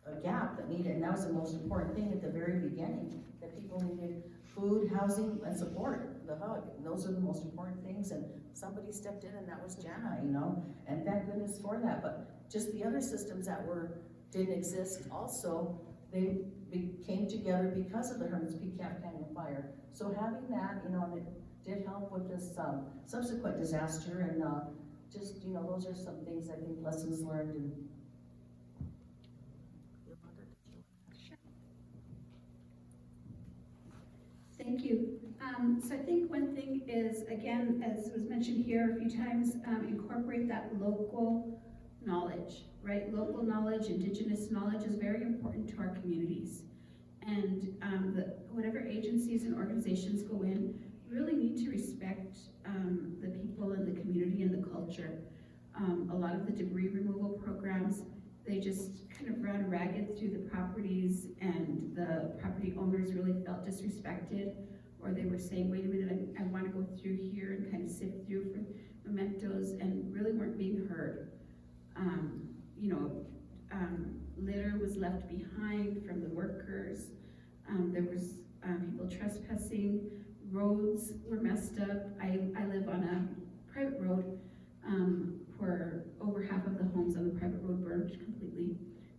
a gap that needed, and that was the most important thing at the very beginning, that people needed food, housing, and support, the hug. And those are the most important things, and somebody stepped in, and that was Janna, and thank goodness for that. But just the other systems that didn't exist also, they came together because of the Hermit's Peak Camp Canyon fire. So having that, did help with this subsequent disaster, and just, you know, those are some things, I think, lessons learned. And Thank you. So I think one thing is, again, as was mentioned here a few times, incorporate that local knowledge, right? Local knowledge, indigenous knowledge is very important to our communities. And whatever agencies and organizations go in, really need to respect the people and the community and the culture. A lot of the debris removal programs, they just kind of ran ragged through the properties, and the property owners really felt disrespected, or they were saying, wait a minute, I want to go through here and kind of sift through for mementos, and really weren't being heard. Litter was left behind from the workers. There was people trespassing. Roads were messed up. I live on a private road where over half of the homes on the private road burned completely.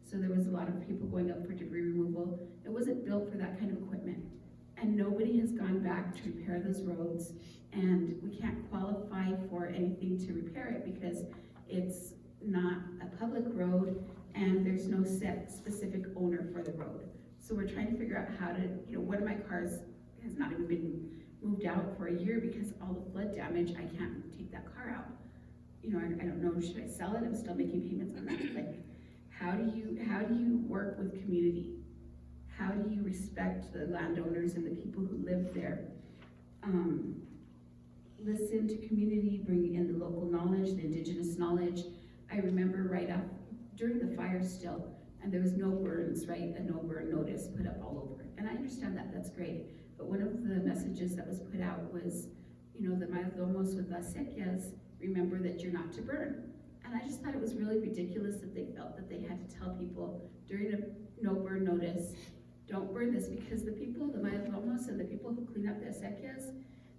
So there was a lot of people going up for debris removal. It wasn't built for that kind of equipment. And nobody has gone back to repair those roads. And we can't qualify for anything to repair it because it's not a public road and there's no set specific owner for the road. So we're trying to figure out how to, one of my cars has not even been moved out for a year because all the flood damage, I can't take that car out. I don't know, should I sell it? I'm still making payments on that. Like, how do you work with community? How do you respect the landowners and the people who live there? Listen to community, bring in the local knowledge, the indigenous knowledge. I remember right up during the fire still, and there was no burns, right? A no burn notice put up all over. And I understand that, that's great. But one of the messages that was put out was, the mayordomos with las sequias, remember that you're not to burn. And I just thought it was really ridiculous that they felt that they had to tell people during a no burn notice, don't burn this, because the people, the mayordomos and the people who clean up the sequias,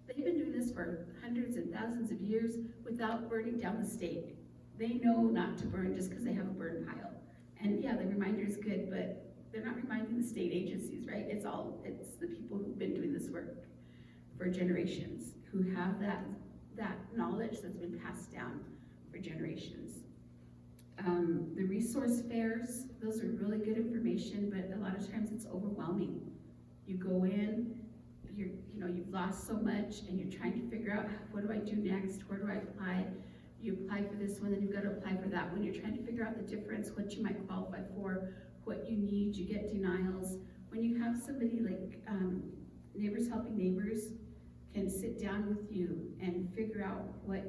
they've been doing this for hundreds and thousands of years without burning down the stake. They know not to burn just because they have a burn pile. And yeah, the reminder is good, but they're not reminding the state agencies, right? It's the people who've been doing this work for generations, who have that knowledge that's been passed down for generations. The resource fairs, those are really good information, but a lot of times it's overwhelming. You go in, you've lost so much, and you're trying to figure out, what do I do next? Where do I apply? You apply for this one, then you've got to apply for that one. You're trying to figure out the difference, what you might qualify for, what you need. You get denials. When you have somebody like Neighbors Helping Neighbors can sit down with you and figure out what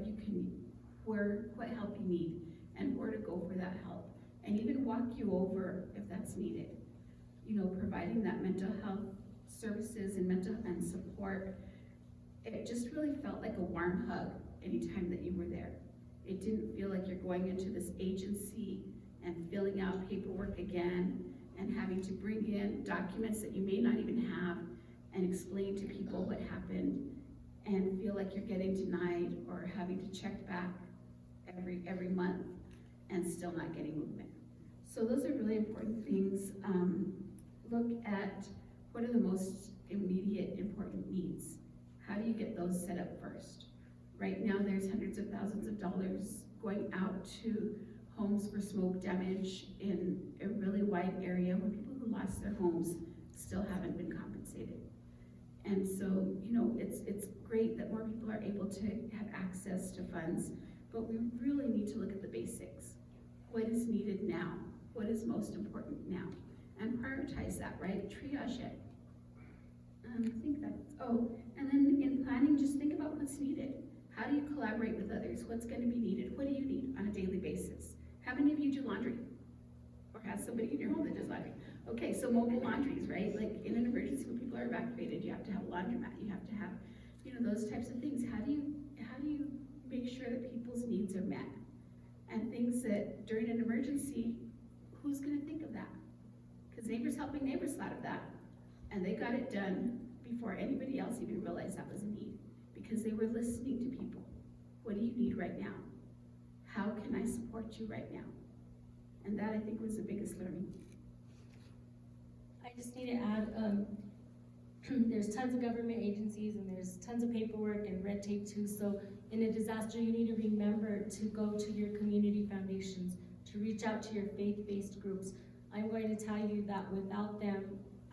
help you need and where to go for that help, and even walk you over if that's needed. Providing that mental health services and mental and support. It just really felt like a warm hug anytime that you were there. It didn't feel like you're going into this agency and filling out paperwork again and having to bring in documents that you may not even have and explain to people what happened and feel like you're getting denied or having to check back every month and still not getting movement. So those are really important things. Look at what are the most immediate important needs. How do you get those set up first? Right now there's hundreds of thousands of dollars going out to homes for smoke damage in a really wide area where people who lost their homes still haven't been compensated. And so, it's great that more people are able to have access to funds, but we really need to look at the basics. What is needed now? What is most important now? And prioritize that, right? Triage it. And then in planning, just think about what's needed. How do you collaborate with others? What's going to be needed? What do you need on a daily basis? How many of you do laundry? Or have somebody in your home that does laundry? Okay, so mobile laundries, right? Like in an emergency when people are evacuated, you have to have a laundromat, you have to have, those types of things. How do you make sure that people's needs are met? And things that during an emergency, who's going to think of that? Because Neighbors Helping Neighbors thought of that, and they got it done before anybody else even realized that was a need, because they were listening to people. What do you need right now? How can I support you right now? And that, I think, was the biggest learning. I just need to add, there's tons of government agencies and there's tons of paperwork and red tape too. So in a disaster, you need to remember to go to your community foundations, to reach out to your faith-based groups. I'm going to tell you that without them,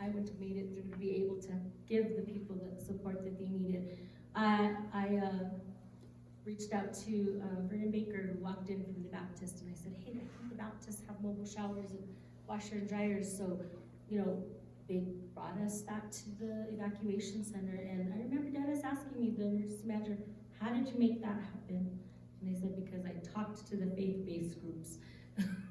I wouldn't have made it through to be able to give the people the support that they needed. I reached out to Vernon Baker, who walked in from the Baptist, and I said, hey, the Baptists have mobile showers and washer and dryers. So, you know, they brought us back to the evacuation center. And I remember Dennis asking me, the emergency manager, how did you make that happen? And I said, because I talked to the faith-based groups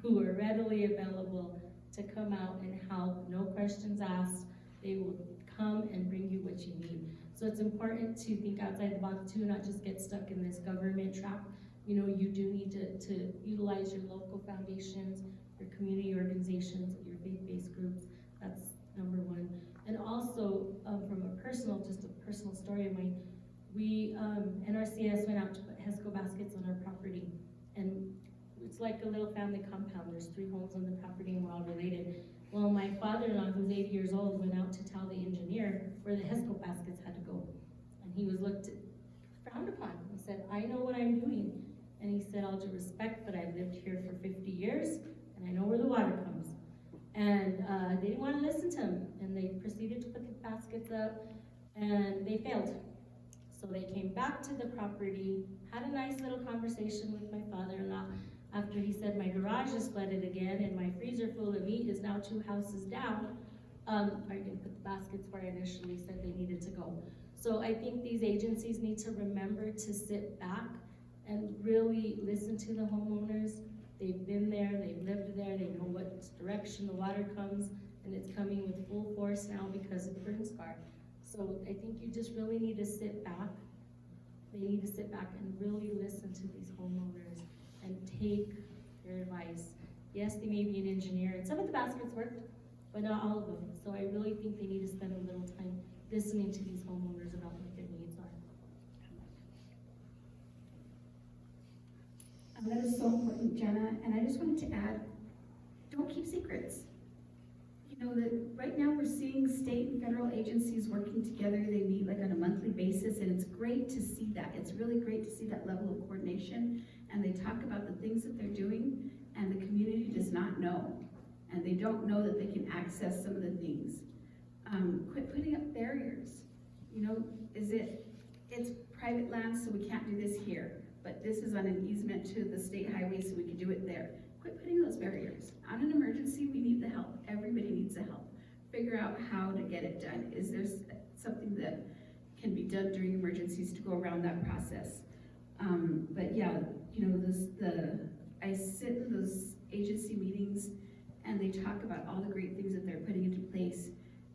who were readily available to come out and help, no questions asked. They will come and bring you what you need. So it's important to think outside the box too, not just get stuck in this government trap. You know, you do need to utilize your local foundations, your community organizations, your faith-based groups. That's number one. And also, from a personal story of mine, we, NRCS went out to put HESCO baskets on our property. And it's like a little family compound. There's 3 homes on the property and we're all related. Well, my father-in-law, who's 80 years old, went out to tell the engineer where the HESCO baskets had to go. And he was frowned upon. He said, I know what I'm doing. And he said, all due respect, but I've lived here for 50 years and I know where the water comes. And they didn't want to listen to him. And they proceeded to put the baskets up and they failed. So they came back to the property, had a nice little conversation with my father-in-law after he said, my garage is flooded again and my freezer full of meat is now 2 houses down. Are you gonna put the baskets where I initially said they needed to go? So I think these agencies need to remember to sit back and really listen to the homeowners. They've been there, they've lived there, they know what direction the water comes, and it's coming with full force now because of the burn scar. So I think you just really need to sit back. They need to sit back and really listen to these homeowners and take their advice. Yes, they may be an engineer, and some of the baskets worked, but not all of them. So I really think they need to spend a little time listening to these homeowners about what their needs are. That is so important, Janna, and I just wanted to add, don't keep secrets. You know that right now we're seeing state and federal agencies working together. They meet like on a monthly basis, and it's great to see that. It's really great to see that level of coordination, and they talk about the things that they're doing, and the community does not know, and they don't know that they can access some of the things. Quit putting up barriers. You know, it's private land, so we can't do this here, but this is on an easement to the state highway, so we can do it there. Quit putting those barriers. On an emergency, we need the help. Everybody needs the help. Figure out how to get it done. Is there something that can be done during emergencies to go around that process? But yeah, you know, I sit in those agency meetings and they talk about all the great things that they're putting into place,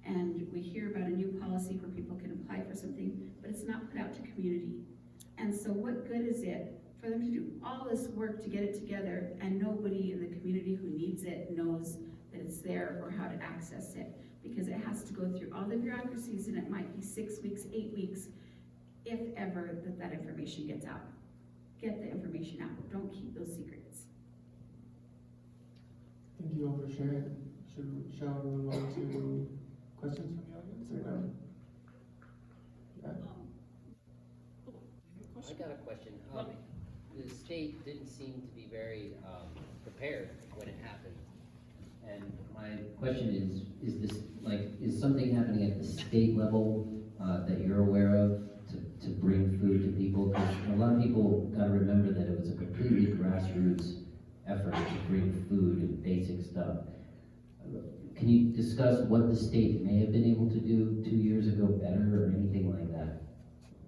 and we hear about a new policy where people can apply for something, but it's not put out to community. And so what good is it for them to do all this work to get it together and nobody in the community who needs it knows that it's there or how to access it? Because it has to go through all the bureaucracies, and it might be 6 weeks, 8 weeks, if ever that information gets out. Get the information out. Don't keep those secrets. Thank you all for sharing. Shall we move on to questions from the audience or no? Yeah. I got a question. The state didn't seem to be very prepared when it happened. And my question is this, like, is something happening at the state level that you're aware of to bring food to people? Because a lot of people got to remember that it was a completely grassroots effort to bring food and basic stuff. Can you discuss what the state may have been able to do 2 years ago better or anything like that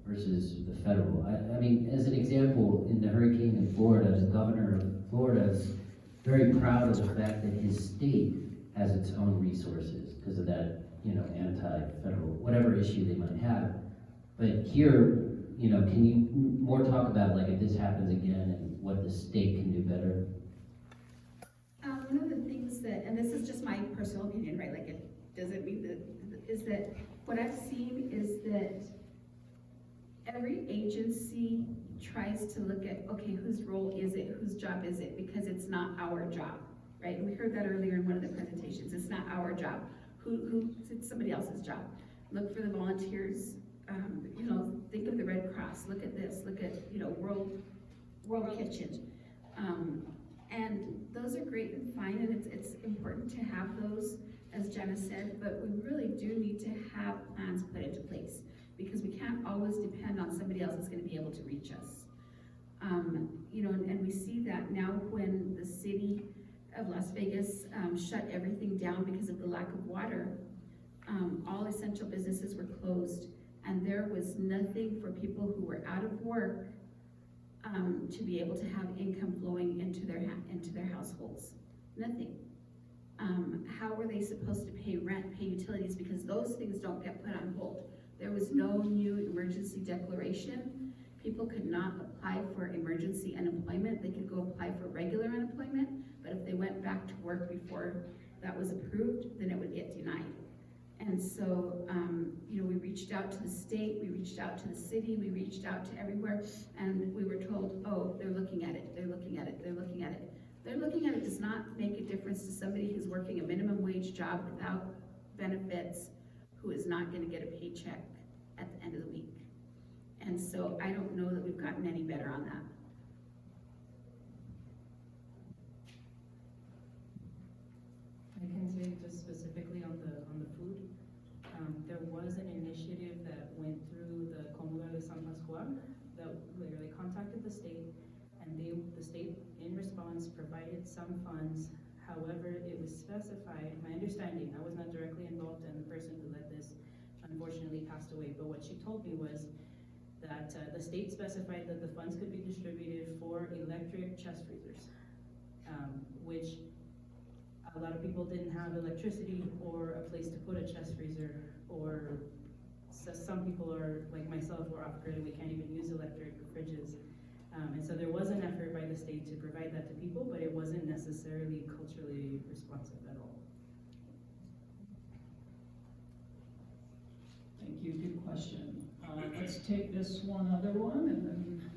versus the federal? I mean, as an example, in the hurricane in Florida, the governor of Florida is very proud of the fact that his state has its own resources because of that, you know, anti-federal, whatever issue they might have. But here, you know, can you more talk about, like, if this happens again and what the state can do better? One of the things that, and this is just my personal opinion, right? Like, it doesn't mean that, is that what I've seen is that every agency tries to look at, okay, whose role is it, whose job is it, because it's not our job, right? And we heard that earlier in one of the presentations. It's not our job. It's somebody else's job. look for the volunteers, you know, think of the Red Cross, look at this, look at, you know, World Kitchen. And those are great and fine, and it's important to have those, as Janna said, but we really do need to have plans put into place, because we can't always depend on somebody else that's gonna be able to reach us. You know, and we see that now when the city of Las Vegas shut everything down because of the lack of water. All essential businesses were closed, and there was nothing for people who were out of work to be able to have income flowing into their households. Nothing. How were they supposed to pay rent, pay utilities, because those things don't get put on hold. There was no new emergency declaration. People could not apply for emergency unemployment. They could go apply for regular unemployment, but if they went back to work before that was approved, then it would get denied. And so, you know, we reached out to the state, we reached out to the city, we reached out to everywhere, and we were told, oh, they're looking at it, they're looking at it, they're looking at it. They're looking at it does not make a difference to somebody who's working a minimum wage job without benefits, who is not gonna get a paycheck at the end of the week. And so I don't know that we've gotten any better on that. I can say just specifically on the food, there was an initiative that went through the Comuna de San Pascual that literally contacted the state, and the state in response provided some funds. However, it was specified, my understanding, I was not directly involved, and the person who led this unfortunately passed away, but what she told me was that the state specified that the funds could be distributed for electric chest freezers, which a lot of people didn't have electricity or a place to put a chest freezer, or some people are, like myself, we're off-grid and we can't even use electric fridges. And so there was an effort by the state to provide that to people, but it wasn't necessarily culturally responsive at all. Thank you, good question. Let's take this one other one and then